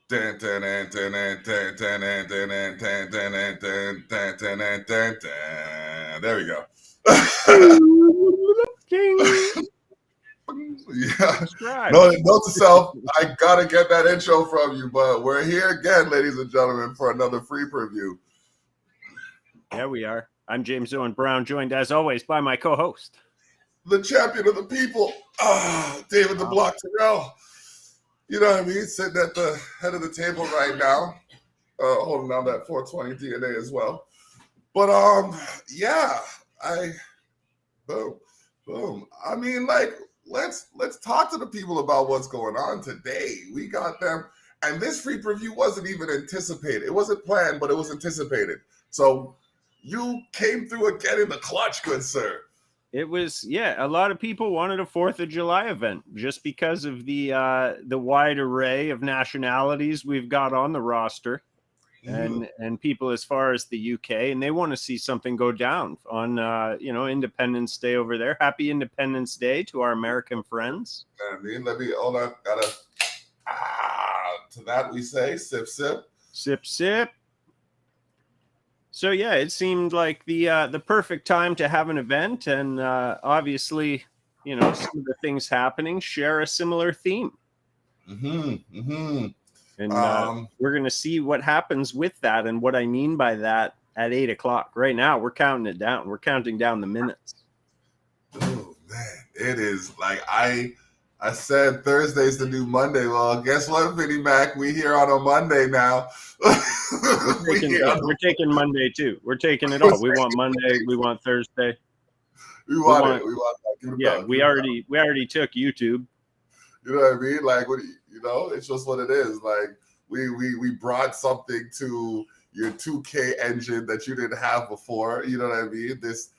There we go. Yeah. Subscribe. Note to self, I gotta get that intro from you, but we're here again, ladies and gentlemen, for another free preview. Yeah, we are. I'm James Owen Brown, joined as always by my co-host, the champion of the people, David the Block Terrell. You know what I mean? Sitting at the head of the table right now, holding on that 420 DNA as well. But yeah, boom. I mean, like, let's talk to the people about what's going on today. We got them, and this free preview wasn't even anticipated. It wasn't planned, but it was anticipated. So you came through again in the clutch, good sir. It was, a lot of people wanted a 4th of July event just because of the wide array of nationalities we've got on the roster. And people as far as the UK, and they want to see something go down on Independence Day over there. Happy Independence Day to our American friends. I mean, let me hold on. To that we say sip. So yeah, it seemed like the perfect time to have an event, and obviously, some of the things happening share a similar theme. And we're going to see what happens with that and what I mean by that at 8 o'clock. Right now, we're counting it down. We're counting down the minutes. Oh, man. It is like I said Thursday's the new Monday. Well, guess what, Vinnie Mac? We here on a Monday now. We're taking Monday, too. We're taking it all. We want Monday. We want Thursday. We want that. Yeah, we already took YouTube. You know what I mean? Like, it's just what it is. Like, we brought something to your 2K engine that you didn't have before. You know what I mean? This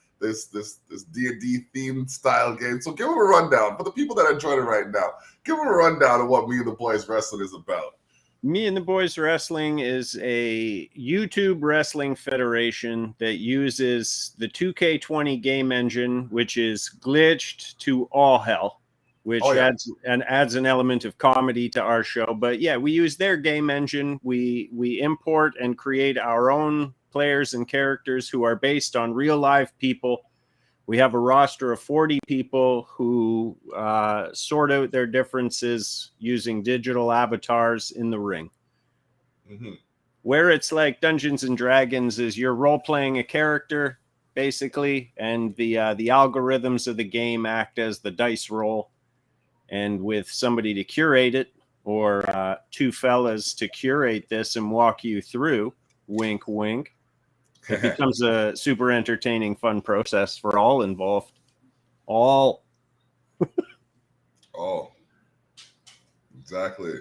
D&D themed style game. So give them a rundown for the people that are joining right now. Give them a rundown of what Me and the Boys Wrestling is about. Me and the Boys Wrestling is a YouTube wrestling federation that uses the 2K20 game engine, which is glitched to all hell, which adds an element of comedy to our show. But yeah, we use their game engine. We import and create our own players and characters who are based on real live people. We have a roster of 40 people who sort out their differences using digital avatars in the ring. Where it's like Dungeons and Dragons is you're role-playing a character, basically, and the algorithms of the game act as the dice roll. And with somebody to curate it, or two fellas to curate this and walk you through, wink, wink, it becomes a super entertaining, fun process for all involved. All. Oh, exactly.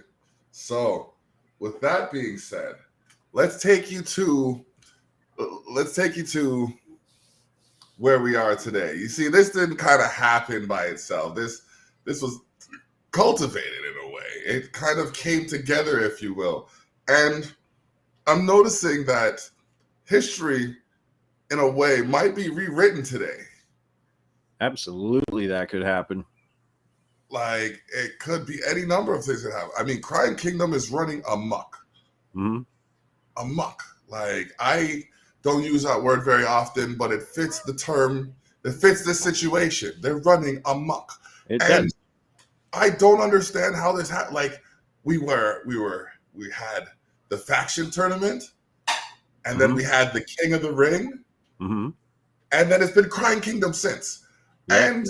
So, with that being said, let's take you to where we are today. You see, this didn't kind of happen by itself. This was cultivated in a way. It kind of came together, if you will. And I'm noticing that history, in a way, might be rewritten today. Absolutely, that could happen. Like, it could be any number of things that happen. I mean, Crime Kingdom is running amok. Amok. Like, I don't use that word very often, but it fits the term. It fits this situation. They're running amok. It does. I don't understand how this happened. Like, we had the faction tournament, and then we had the King of the Ring, and then it's been Crime Kingdom since. Yeah. And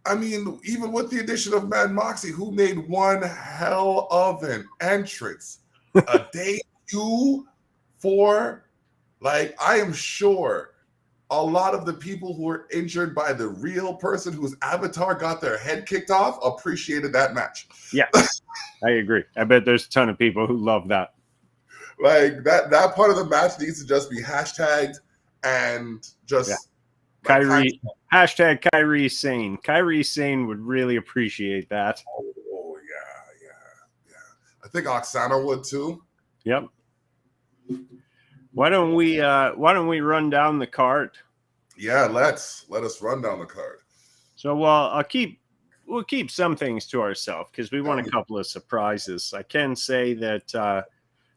I mean, even with the addition of Mad Moxie, who made one hell of an entrance, a debut for, like, I am sure a lot of the people who were injured by the real person whose avatar got their head kicked off appreciated that match. Yeah, I agree. I bet there's a ton of people who love that. Like, that part of the match needs to just be hashtagged and just... Yeah. Kyrie, hashtag Kyrie Sane. Kyrie Sane would really appreciate that. Oh yeah. I think Oksana would too. Yep. Why don't we run down the card? Yeah, let us run down the card. So, well, I'll keep we'll keep some things to ourselves because we want a couple of surprises. I can say that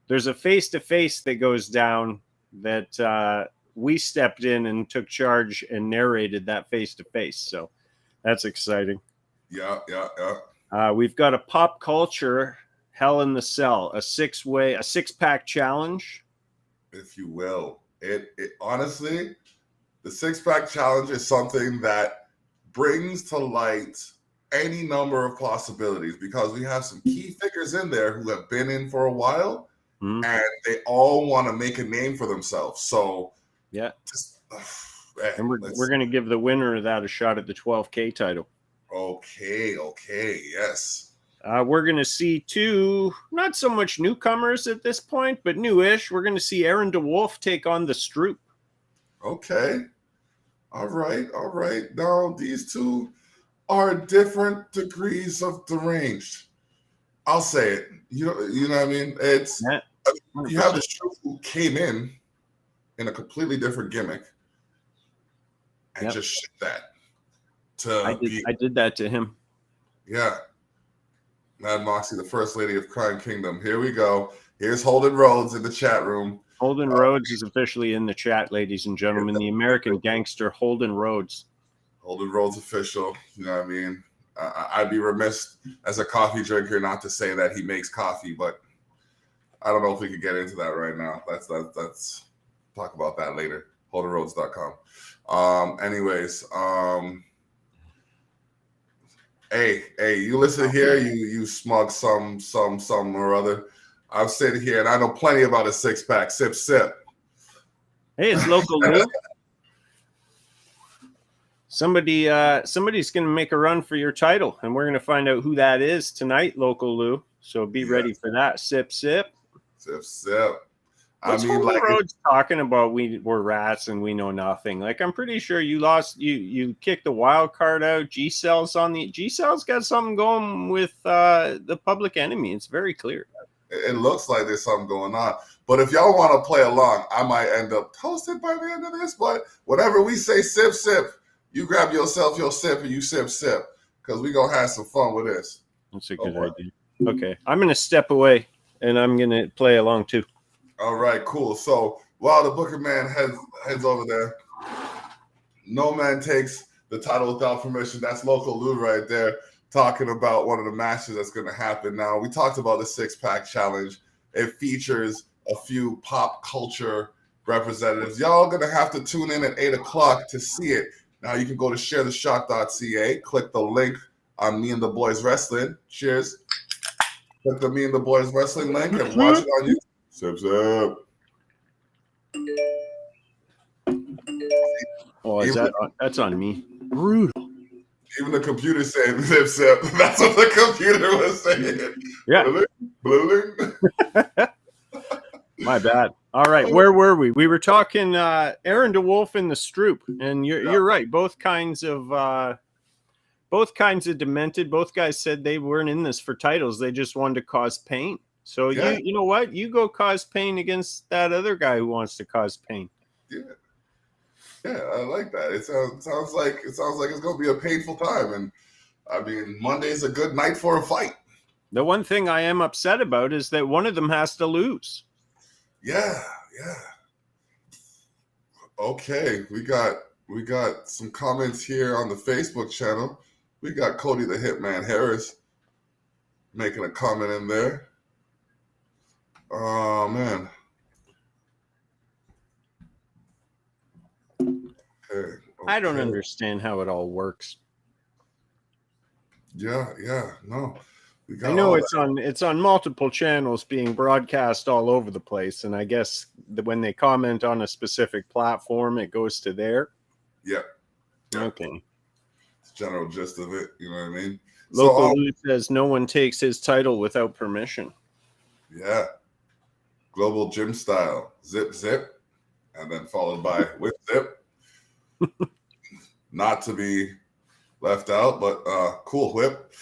there's a face-to-face that goes down that we stepped in and took charge and narrated that face-to-face. So that's exciting. Yeah. We've got a pop culture Hell in the Cell, a six-pack challenge, if you will. It honestly, the 6-pack challenge is something that brings to light any number of possibilities because we have some key figures in there who have been in for a while, and they all want to make a name for themselves. So yeah, and we're going to give the winner of that a shot at the 12K title. Okay, yes. We're going to see 2, not so much newcomers at this point, but newish. We're going to see Aaron DeWolf take on the Stroop. Okay. All right. Now, these two are different degrees of deranged. I'll say it. You know what I mean? It's you have the Stroop who came in a completely different gimmick and just shit that. I did that to him. Yeah. Mad Moxie, the First Lady of Crime Kingdom. Here we go. Here's Holden Rhodes in the chat room. Holden Rhodes is officially in the chat, ladies and gentlemen. The American gangster, Holden Rhodes. Holden Rhodes official. You know what I mean? I'd be remiss as a coffee drinker not to say that he makes coffee, but I don't know if we could get into that right now. That's talk about that later. HoldenRhodes.com. Anyways, Hey, you listen here, you smug some or other. I'm sitting here and I know plenty about a 6-pack. Sip. Hey, it's Local Lou. Somebody's going to make a run for your title, and we're going to find out who that is tonight, Local Lou. So be ready for that. Sip. What's Holden Rhodes talking about? We're rats and we know nothing. Like, I'm pretty sure you lost. You kicked the wild card out. G-Cell's got something going with the Public Enemy. It's very clear. It looks like there's something going on. But if y'all want to play along, I might end up toasted by the end of this. But whenever we say sip, you grab yourself your sip and you sip, because we're going to have some fun with this. That's a good idea. Okay. I'm going to step away, and I'm going to play along, too. All right, cool. So while the Booker Man heads over there, No Man takes the title without permission. That's Local Lou right there talking about one of the matches that's going to happen now. We talked about the 6-pack challenge. It features a few pop culture representatives. Y'all going to have to tune in at 8 o'clock to see it. Now you can go to sharetheshot.ca, click the link on Me and the Boys Wrestling. Cheers. Click the Me and the Boys Wrestling link and watch it on YouTube. Sip. Oh, that's on me. Brutal. Even the computer saying sip. That's what the computer was saying. Yeah. Bling. My bad. All right, where were we? We were talking Aaron DeWolf and the Stroop, and you're right. Both kinds of demented. Both guys said they weren't in this for titles. They just wanted to cause pain. So you know what? You go cause pain against that other guy who wants to cause pain. Yeah, I like that. It sounds like it's going to be a painful time, and I mean Monday's a good night for a fight. The one thing I am upset about is that one of them has to lose. Yeah. Okay, we got some comments here on the Facebook channel. We got Cody the Hitman Harris making a comment in there. Oh man. Okay. I don't understand how it all works. Yeah, no. I know it's on multiple channels being broadcast all over the place, and I guess when they comment on a specific platform, it goes to there. Yeah. Okay. It's the general gist of it, you know what I mean? Local Lou says no one takes his title without permission. Yeah. Global Gym Style. Zip. And then followed by Whip Zip. Not to be left out, but cool whip.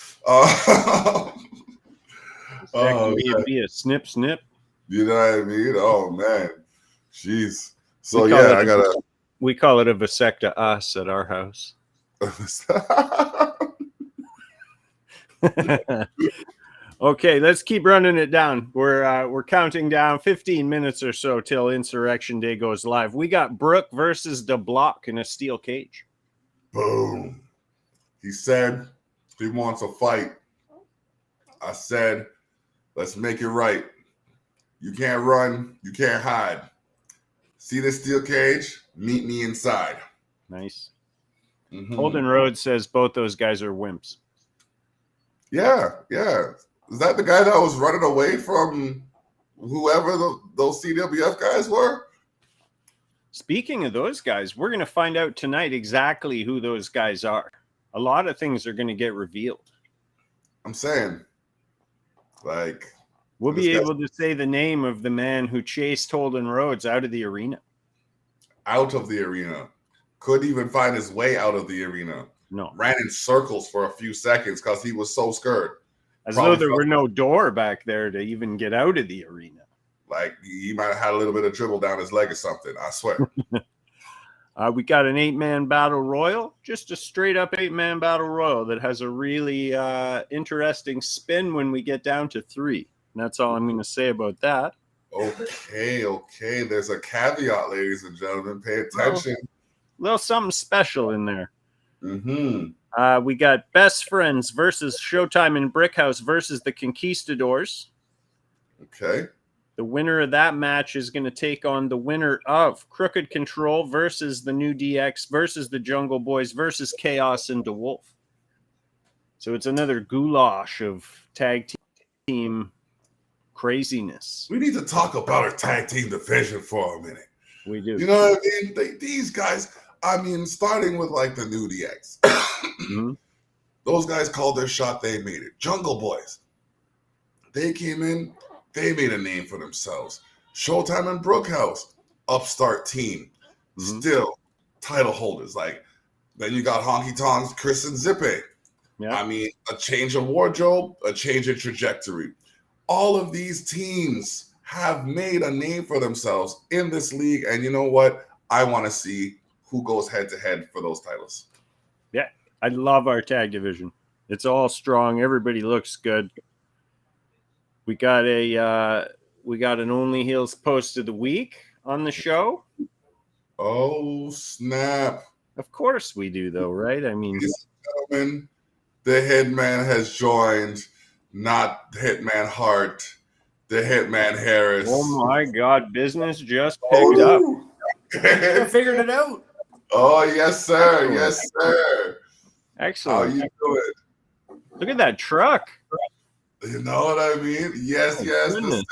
Be a snip. You know what I mean? Oh man, jeez. So we call it a vasecta us at our house. Okay, let's keep running it down. We're counting down 15 minutes or so till Insurrection Day goes live. We got Brook versus the Block in a steel cage. Boom. He said he wants a fight. I said, let's make it right. You can't run. You can't hide. See this steel cage? Meet me inside. Nice. Mm-hmm. Holden Rhodes says both those guys are wimps. Yeah. Is that the guy that was running away from whoever those CWF guys were? Speaking of those guys, we're going to find out tonight exactly who those guys are. A lot of things are going to get revealed. I'm saying, like, we'll be able to say the name of the man who chased Holden Rhodes out of the arena. Out of the arena. Couldn't even find his way out of the arena. No. Ran in circles for a few seconds because he was so scared. As though there were no door back there to even get out of the arena. Like, he might have had a little bit of dribble down his leg or something, I swear. We got an 8-man battle royal, just a straight up 8-man battle royal that has a really interesting spin when we get down to 3. And that's all I'm going to say about that. Okay. There's a caveat, ladies and gentlemen. Pay attention. Little something special in there. Mm-hmm. We got Best Friends versus Showtime and Brickhouse versus the Conquistadors. Okay. The winner of that match is going to take on the winner of Crooked Control versus the New DX versus the Jungle Boys versus Chaos and DeWolf. So it's another goulash of tag team craziness. We need to talk about our tag team division for a minute. We do. You know what I mean? These guys, starting with like the New DX. Mm-hmm. Those guys called their shot. They made it. Jungle Boys. They came in. They made a name for themselves. Showtime and Brookhouse, upstart team, still title holders. Like, then you got Honky Tonks, Chris and Zippe. Yeah. I mean, a change of wardrobe, a change of trajectory. All of these teams have made a name for themselves in this league. And you know what? I want to see who goes head to head for those titles. Yeah, I love our tag division. It's all strong. Everybody looks good. We got an Only Heels post of the week on the show. Oh, snap. Of course we do, though, right? I mean, ladies and gentlemen, the Hitman has joined, not Hitman Hart, the Hitman Harris. Oh my God, business just picked up. I figured it out. Oh, yes, sir. Yes, sir. Excellent. How you doing? Look at that truck. You know what I mean? Yes. Goodness.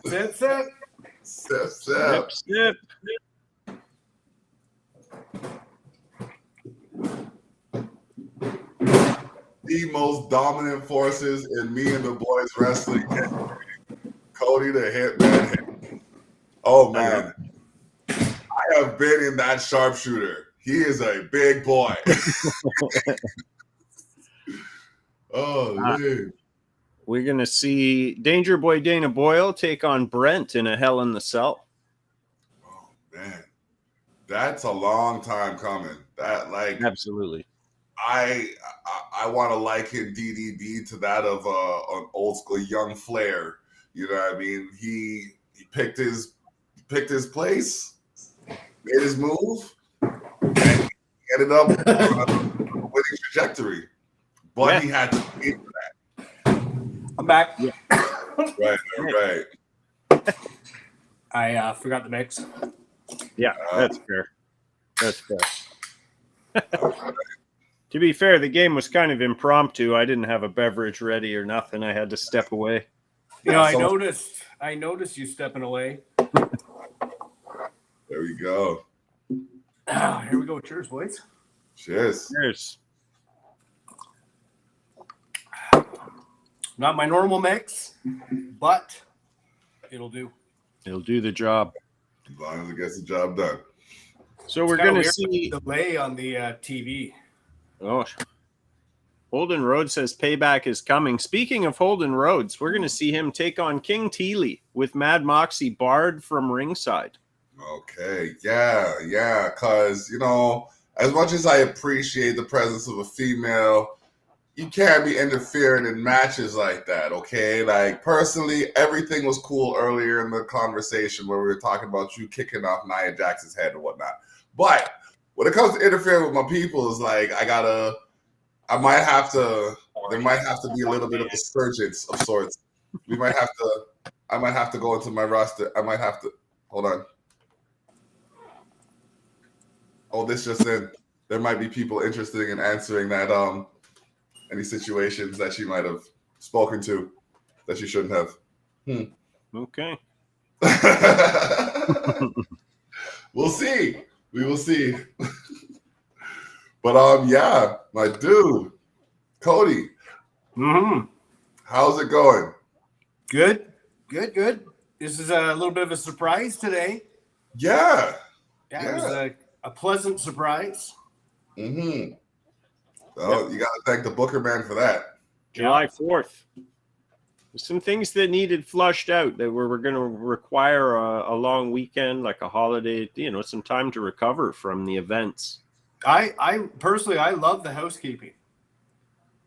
The step. Step. The most dominant forces in me and the boys wrestling. Cody the Hitman. Oh, man. I have been in that sharpshooter. He is a big boy. Oh, man. We're going to see Danger Boy Dana Boyle take on Brent in a Hell in the Cell. Oh, man. That's a long time coming. Absolutely. I want to liken DDB to that of an old school Young Flair. You know what I mean? He picked his place, made his move, and he ended up on a winning trajectory. But he had to pay for that. I'm back. Yeah. Right. I forgot the mix. Yeah, that's fair. To be fair, the game was kind of impromptu. I didn't have a beverage ready or nothing. I had to step away. You know, I noticed you stepping away. There we go. Here we go. Cheers, boys. Cheers. Not my normal mix, but it'll do. It'll do the job. As long as it gets the job done. So we're going to see delay on the TV. Oh, Holden Rhodes says payback is coming. Speaking of Holden Rhodes, we're going to see him take on King Teely with Mad Moxie barred from ringside. Okay, yeah, because, you know, as much as I appreciate the presence of a female you can't be interfering in matches like that, okay? Like, personally, everything was cool earlier in the conversation where we were talking about you kicking off Nia Jax's head and whatnot. But when it comes to interfering with my people, it's like there might have to be a little bit of a surgeons of sorts. I might have to go into my roster. Hold on. Oh, this just in. There might be people interested in answering that, any situations that she might have spoken to that she shouldn't have. Okay. We'll see. We will see. But yeah, my dude, Cody. How's it going? Good. This is a little bit of a surprise today. Yeah. It was a pleasant surprise. Mm-hmm. Well, you got to thank the Booker man for that. July 4th. Some things that needed flushed out that were going to require a long weekend, like a holiday, some time to recover from the events. I personally, I love the housekeeping.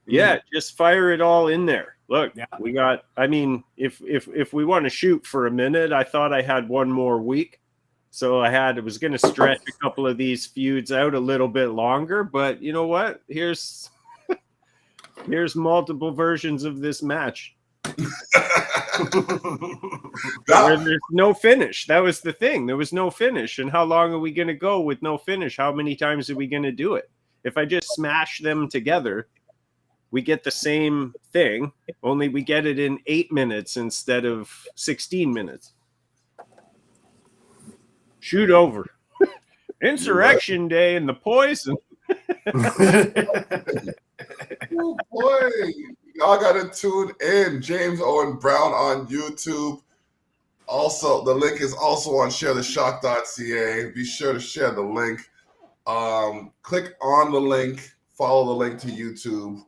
Yeah, just fire it all in there. Look, we got, if we want to shoot for a minute, I thought I had one more week. So I was going to stretch a couple of these feuds out a little bit longer, but you know what? Here's multiple versions of this match. Where there's no finish. That was the thing. There was no finish. And how long are we going to go with no finish? How many times are we going to do it? If I just smash them together, we get the same thing, only we get it in 8 minutes instead of 16 minutes. Shoot over. Insurrection Day and the Poison. Oh boy, y'all gotta tune in. James Owen Brown on YouTube. Also, the link is also on sharetheshock.ca. Be sure to share the link. Click on the link, follow the link to YouTube.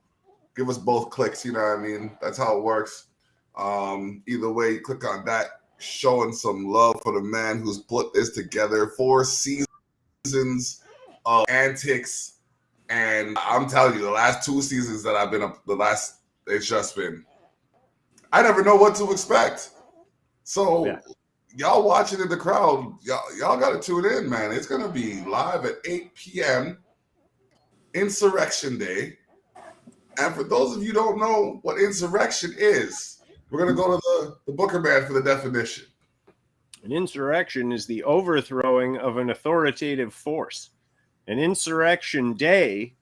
Give us both clicks, you know what I mean? That's how it works. Either way, click on that, showing some love for the man who's put this together. 4 seasons of antics. And I'm telling you, the last 2 seasons that I've been up, it's just been, I never know what to expect. So y'all watching in the crowd, y'all got to tune in, man. It's going to be live at 8 p.m. Insurrection Day. And for those of you who don't know what insurrection is, we're going to go to the Booker man for the definition. An insurrection is the overthrowing of an authoritative force. An insurrection day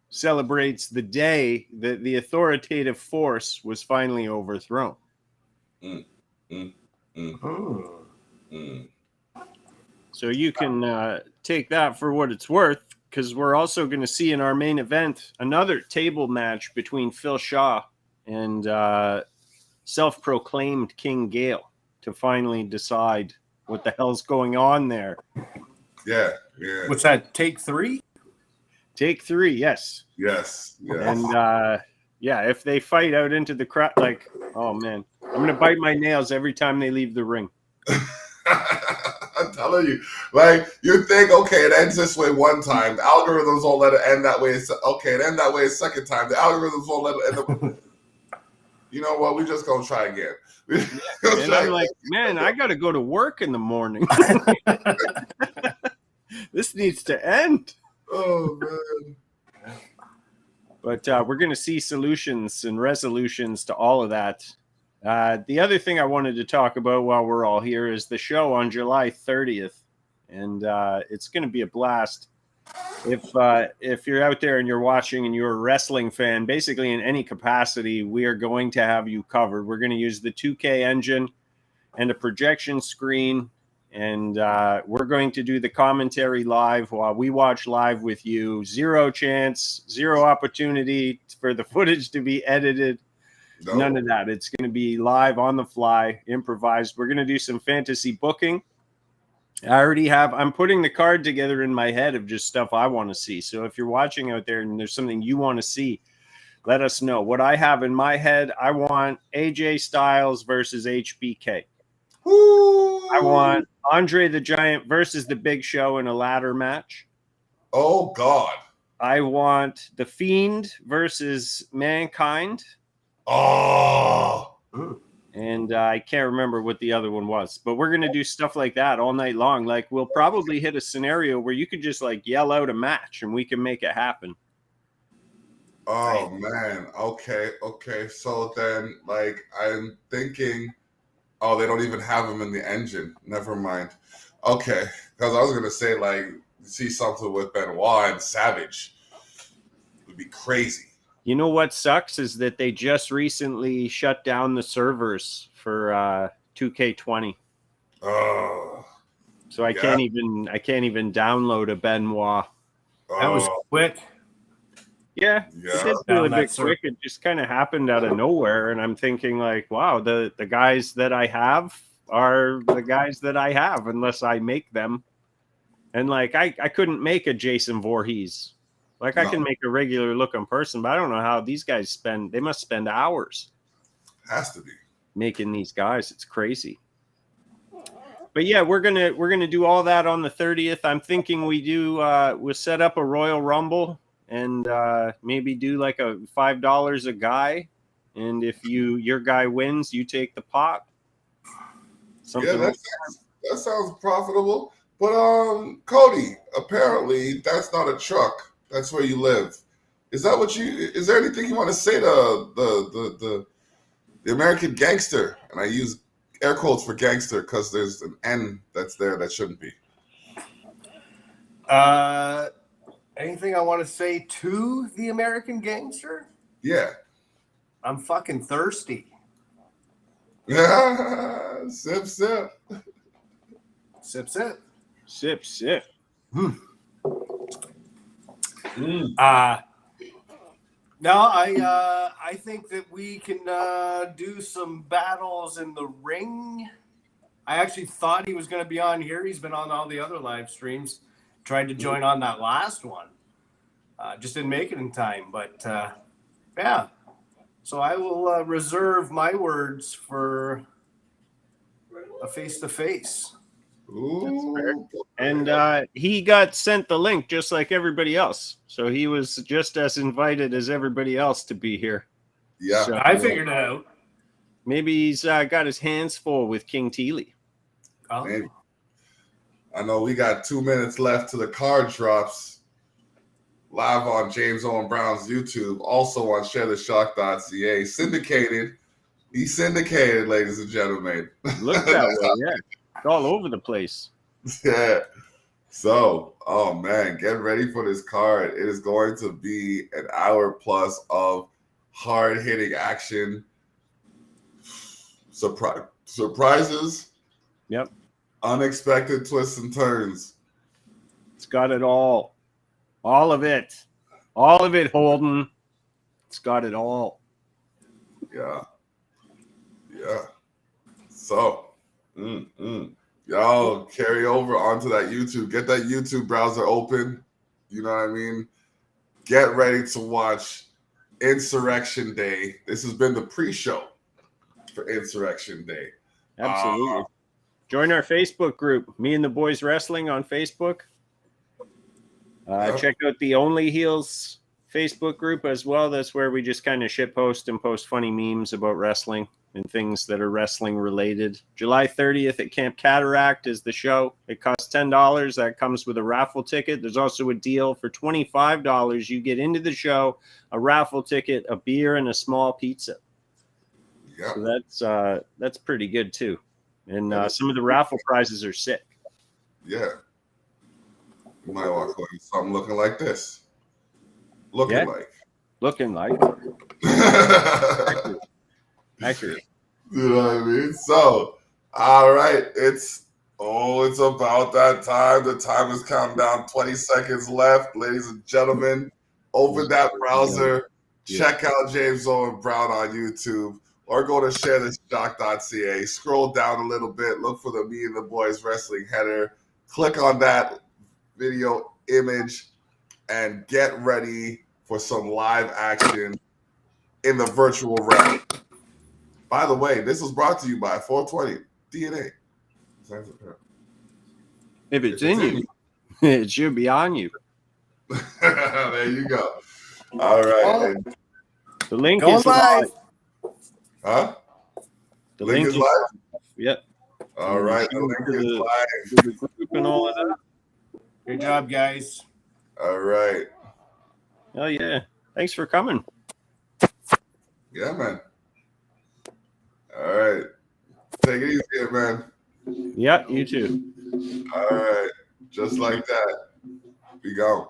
celebrates the day that the authoritative force was finally overthrown. So you can take that for what it's worth, because we're also going to see in our main event another table match between Phil Shaw and self-proclaimed King Gale to finally decide what the hell's going on there. Yeah. What's that? Take 3? Take 3, yes. Yes. And if they fight out into the crowd, like, oh man, I'm gonna bite my nails every time they leave the ring. I'm telling you, like, you think, okay, it ends this way one time. The algorithms won't let it end that way. Okay, it end that way a second time. The algorithms won't let it end up. You know what? We just gonna try again. And I'm like, man, I gotta go to work in the morning. This needs to end. Oh man. But we're going to see solutions and resolutions to all of that. The other thing I wanted to talk about while we're all here is the show on July 30th. And it's going to be a blast. If you're out there and you're watching and you're a wrestling fan, basically in any capacity, we are going to have you covered. We're going to use the 2K engine and a projection screen. And we're going to do the commentary live while we watch live with you. 0 chance, 0 opportunity for the footage to be edited. No. None of that. It's going to be live on the fly, improvised. We're going to do some fantasy booking. I'm putting the card together in my head of just stuff I want to see. So if you're watching out there and there's something you want to see, let us know. What I have in my head, I want AJ Styles versus HBK. Ooh. I want Andre the Giant versus the Big Show in a ladder match. Oh, God. I want The Fiend versus Mankind. Oh. And I can't remember what the other one was, but we're going to do stuff like that all night long. Like, we'll probably hit a scenario where you could just like yell out a match and we can make it happen. Oh man. Okay. So then, like, I'm thinking, oh, they don't even have them in the engine. Never mind. Okay, because I was gonna say, like, see something with Benoit and Savage would be crazy. You know what sucks is that they just recently shut down the servers for 2K20. Oh. So I can't even download a Benoit. That was quick. Yeah, it did feel a bit quick. It just kind of happened out of nowhere, and I'm thinking like, wow, the guys that I have are the guys that I have, unless I make them. And like, I couldn't make a Jason Voorhees. Like, I can make a regular looking person, but I don't know how these guys spend. They must spend hours. Has to be making these guys. It's crazy. But yeah, we're gonna do all that on the 30th. I'm thinking we'll set up a Royal Rumble and maybe do like a $5 a guy, and if your guy wins, you take the pot. Something that sounds profitable. But Cody, apparently that's not a truck. That's where you live. Is that what is there anything you want to say to the American gangster? And I use air quotes for gangster because there's an N that's there that shouldn't be. Anything I want to say to the American gangster? Yeah. I'm fucking thirsty. Sip, sip. Sip, sip. Sip, sip. No, I think that we can do some battles in the ring. I actually thought he was going to be on here. He's been on all the other live streams. Tried to join on that last one. Just didn't make it in time. But, yeah. So I will reserve my words for a face-to-face. Ooh. And he got sent the link just like everybody else. So he was just as invited as everybody else to be here. Yeah. So, I figured it out. Maybe he's got his hands full with King Teely. Oh. Maybe. I know we got 2 minutes left to the card drops. Live on James Owen Brown's YouTube. Also on ShareTheShock.ca. Syndicated. He's syndicated, ladies and gentlemen. Look that way, yeah. It's all over the place. Yeah. So, oh man, get ready for this card. It is going to be an hour plus of hard-hitting action. Surprises. Yep. Unexpected twists and turns. It's got it all. All of it. All of it, Holden. It's got it all. Yeah. Yeah. So, y'all carry over onto that YouTube. Get that YouTube browser open. You know what I mean? Get ready to watch Insurrection Day. This has been the pre-show for Insurrection Day. Absolutely. Join our Facebook group, Me and the Boys Wrestling on Facebook. Check out the Only Heels Facebook group as well. That's where we just kind of shitpost and post funny memes about wrestling and things that are wrestling related. July 30th at Camp Cataract is the show. It costs $10. That comes with a raffle ticket. There's also a deal for $25. You get into the show, a raffle ticket, a beer, and a small pizza. Yeah. So that's pretty good too. And some of the raffle prizes are sick. Yeah. You might walk away with something looking like this. Looking like. Accurate. You know what I mean? So, all right. It's about that time. The time is counting down. 20 seconds left. Ladies and gentlemen, open that browser. Check out James Owen Brown on YouTube. Or go to ShareTheShock.ca. Scroll down a little bit. Look for the Me and the Boys Wrestling header. Click on that video image and get ready for some live action in the virtual realm. By the way, this was brought to you by 420 DNA. If it's in you, it should be on you. There you go. All right. And, The link Going is live. huh? The Link is live? Yep. All right. The link is live. To the group and all of that. Good job, guys. All right. Oh yeah. Thanks for coming. Yeah, man. All right. Take it easy, man. Yeah, you too. All right. Just like that. Be gone.